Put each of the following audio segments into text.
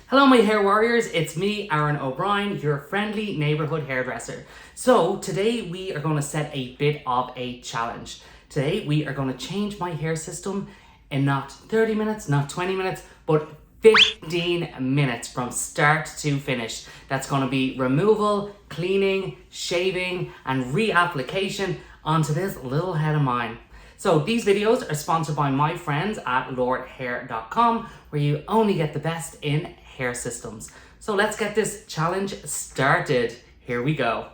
Hello my hair warriors, it's me, Aaron O'Brien, your friendly neighborhood hairdresser. So today we are going to set a bit of a challenge. Today we are going to change my hair system in not 30 minutes, not 20 minutes, but 15 minutes from start to finish. That's going to be removal, cleaning, shaving, and reapplication onto this little head of mine. So these videos are sponsored by my friends at Lordhair.com, where you only get the best in hair systems. So let's get this challenge started. Here we go.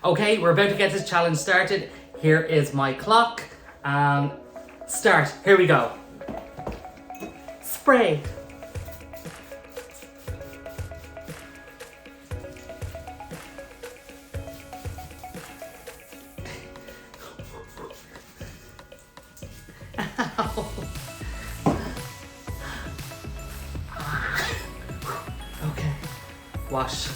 Okay, we're about to get this challenge started. Here is my clock. Start. Here we go. Spray. Ow. Okay. Wash.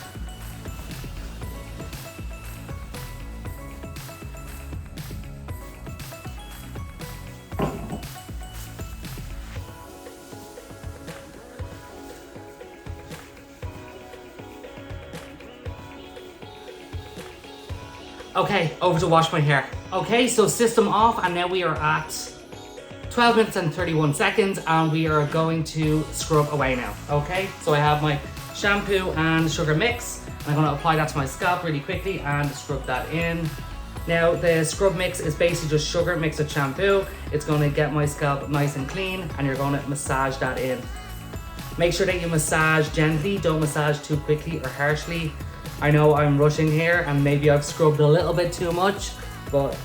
Okay, over to wash my hair. Okay, so system off, and now we are at 12 minutes and 31 seconds, and we are going to scrub away now. Okay, so I have my shampoo and sugar mix. I'm going to apply that to my scalp really quickly and scrub that in. Now, the scrub mix is basically just sugar mixed with shampoo. It's going to get my scalp nice and clean, and you're going to massage that in. Make sure that you massage gently, don't massage too quickly or harshly. I know I'm rushing here and maybe I've scrubbed a little bit too much, but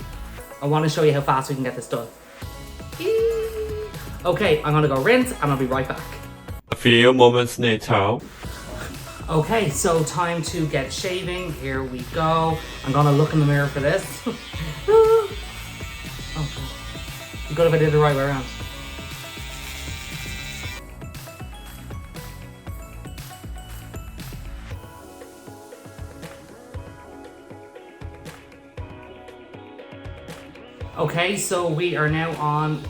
I want to show you how fast we can get this done. Okay, I'm gonna go rinse and I'll be right back. A few moments later. Okay, so time to get shaving. Here we go. I'm gonna look in the mirror for this. Oh, good if I did it the right way around. Okay, so we are now on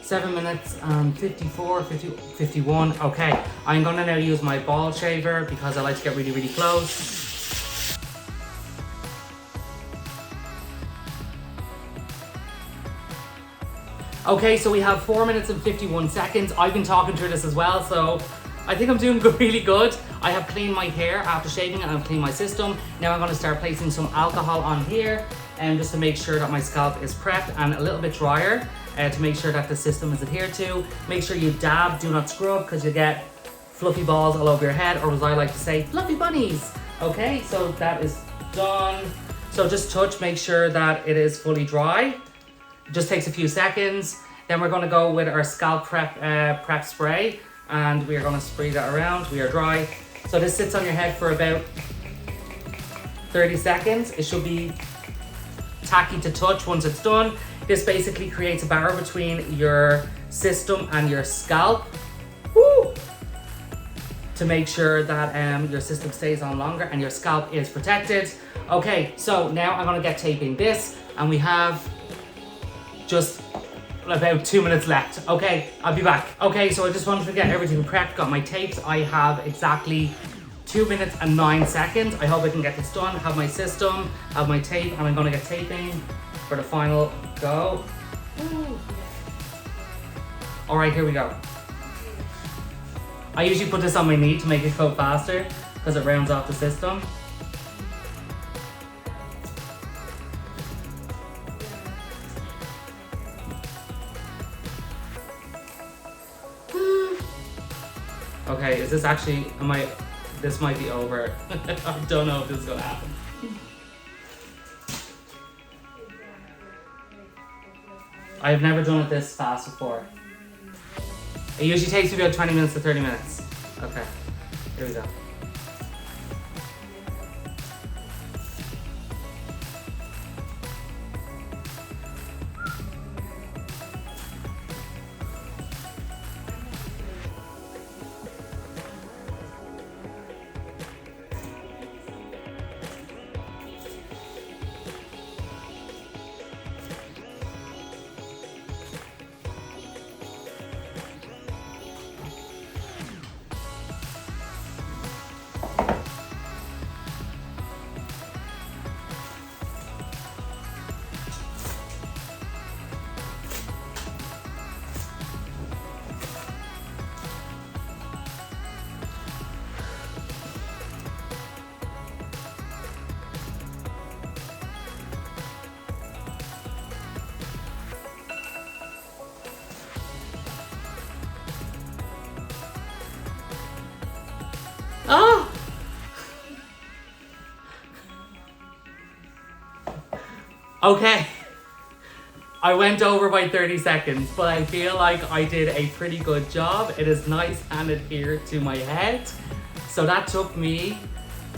7 minutes and 51. Okay, I'm gonna now use my ball shaver because I like to get really, really close. Okay, so we have 4 minutes and 51 seconds. I've been talking through this as well, so I think I'm doing really good. I have cleaned my hair after shaving and I've cleaned my system. Now I'm gonna start placing some alcohol on here, and just to make sure that my scalp is prepped and a little bit drier, to make sure that the system is adhered to. Make sure you dab, do not scrub, because you get fluffy balls all over your head, or as I like to say, fluffy bunnies. Okay, so that is done. So just touch, make sure that it is fully dry. It just takes a few seconds. Then we're gonna go with our scalp prep spray, and we are gonna spray that around. We are dry. So this sits on your head for about 30 seconds. It should be tacky to touch once it's done. This basically creates a barrier between your system and your scalp. Woo! To make sure that your system stays on longer and your scalp is protected. Okay, so now I'm gonna get taping this, and we have just about 2 minutes left. Okay, I'll be back. Okay, so I just wanted to get everything prepped, got my tapes. I have exactly 2 minutes and 9 seconds. I hope I can get this done. Have my system, have my tape, and I'm gonna get taping for the final go. All right, here we go. I usually put this on my knee to make it go faster because it rounds off the system. Okay, is this actually, this might be over. I don't know if this is gonna happen. I've never done it this fast before. It usually takes me about 20 minutes to 30 minutes. Okay, here we go. Okay, I went over by 30 seconds, but I feel like I did a pretty good job. It is nice and adhered to my head. So that took me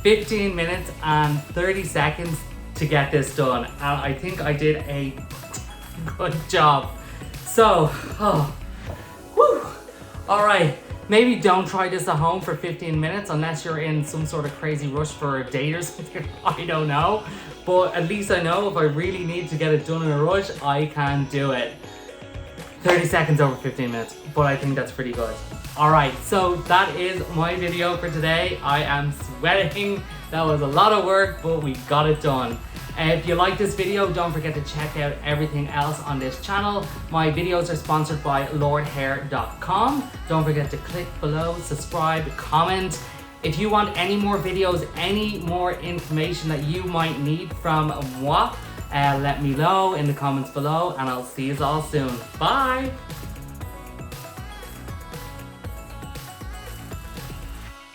15 minutes and 30 seconds to get this done. And I think I did a good job. So, all right. Maybe don't try this at home for 15 minutes unless you're in some sort of crazy rush for a date or something. I don't know. But at least I know if I really need to get it done in a rush, I can do it. 30 seconds over 15 minutes, but I think that's pretty good. All right, so that is my video for today. I am sweating. That was a lot of work, but we got it done. If you like this video, don't forget to check out everything else on this channel. My videos are sponsored by Lordhair.com. Don't forget to click below, subscribe, comment. If you want any more videos, any more information that you might need from moi, let me know in the comments below, and I'll see you all soon. Bye!